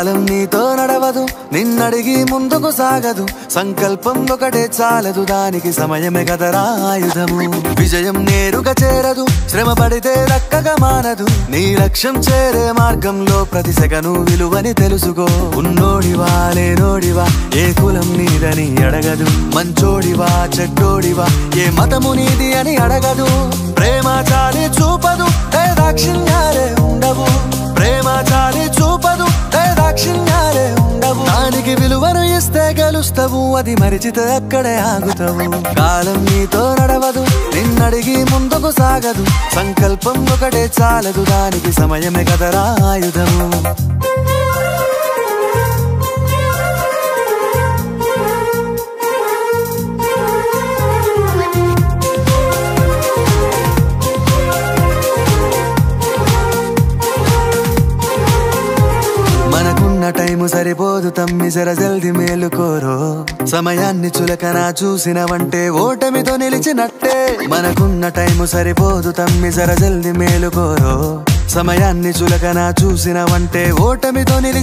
కాలం నీతో నడవదు, నిన్నడిగి ముందుకు సాగదు. సంకల్పం ఒకటే చాలదు, దానికి సమయమే కదరా ఆయుధము. విజయం నేరుగా చేరదు, శ్రమ పడితే దక్కగా మానదు. నీ లక్ష్యం చేరే మార్గంలో ప్రతి సెకను విలువని తెలుసుకో. ఉన్నోడివా లేనోడివా, ఏ కులం నీదని అడగదు. మంచోడివా చెడ్డోడివా, ఏ మతము నీది అని అడగదు. ప్రేమ చాలి చూపదు, దాక్షిణ్యాలే ఉండవు. ప్రేమ చాలి చూపదు, దాక్షిణ్యాలే ఉండవు. దానికి విలువను ఇస్తే గెలుస్తావు, అది మరిచితే అక్కడే ఆగుతావు. కాలం నీతో నడవదు, నిన్నడిగి ముందుకు సాగదు. సంకల్పం ఒకటే చాలదు, దానికి సమయమే కదరా ఆయుధము. మనకున్న టైము సరిపోదు తమ్మి, జర జల్ది మేలుకోరో. సమయాన్ని చులకన చూసినవంటే ఓటమితో నిలిచినట్టే. మనకున్న టైము సరిపోదు తమ్మి, జర జల్ది మేలుకోరో. సమయాన్ని చులకన చూసినవంటే ఓటమితో నిలిచి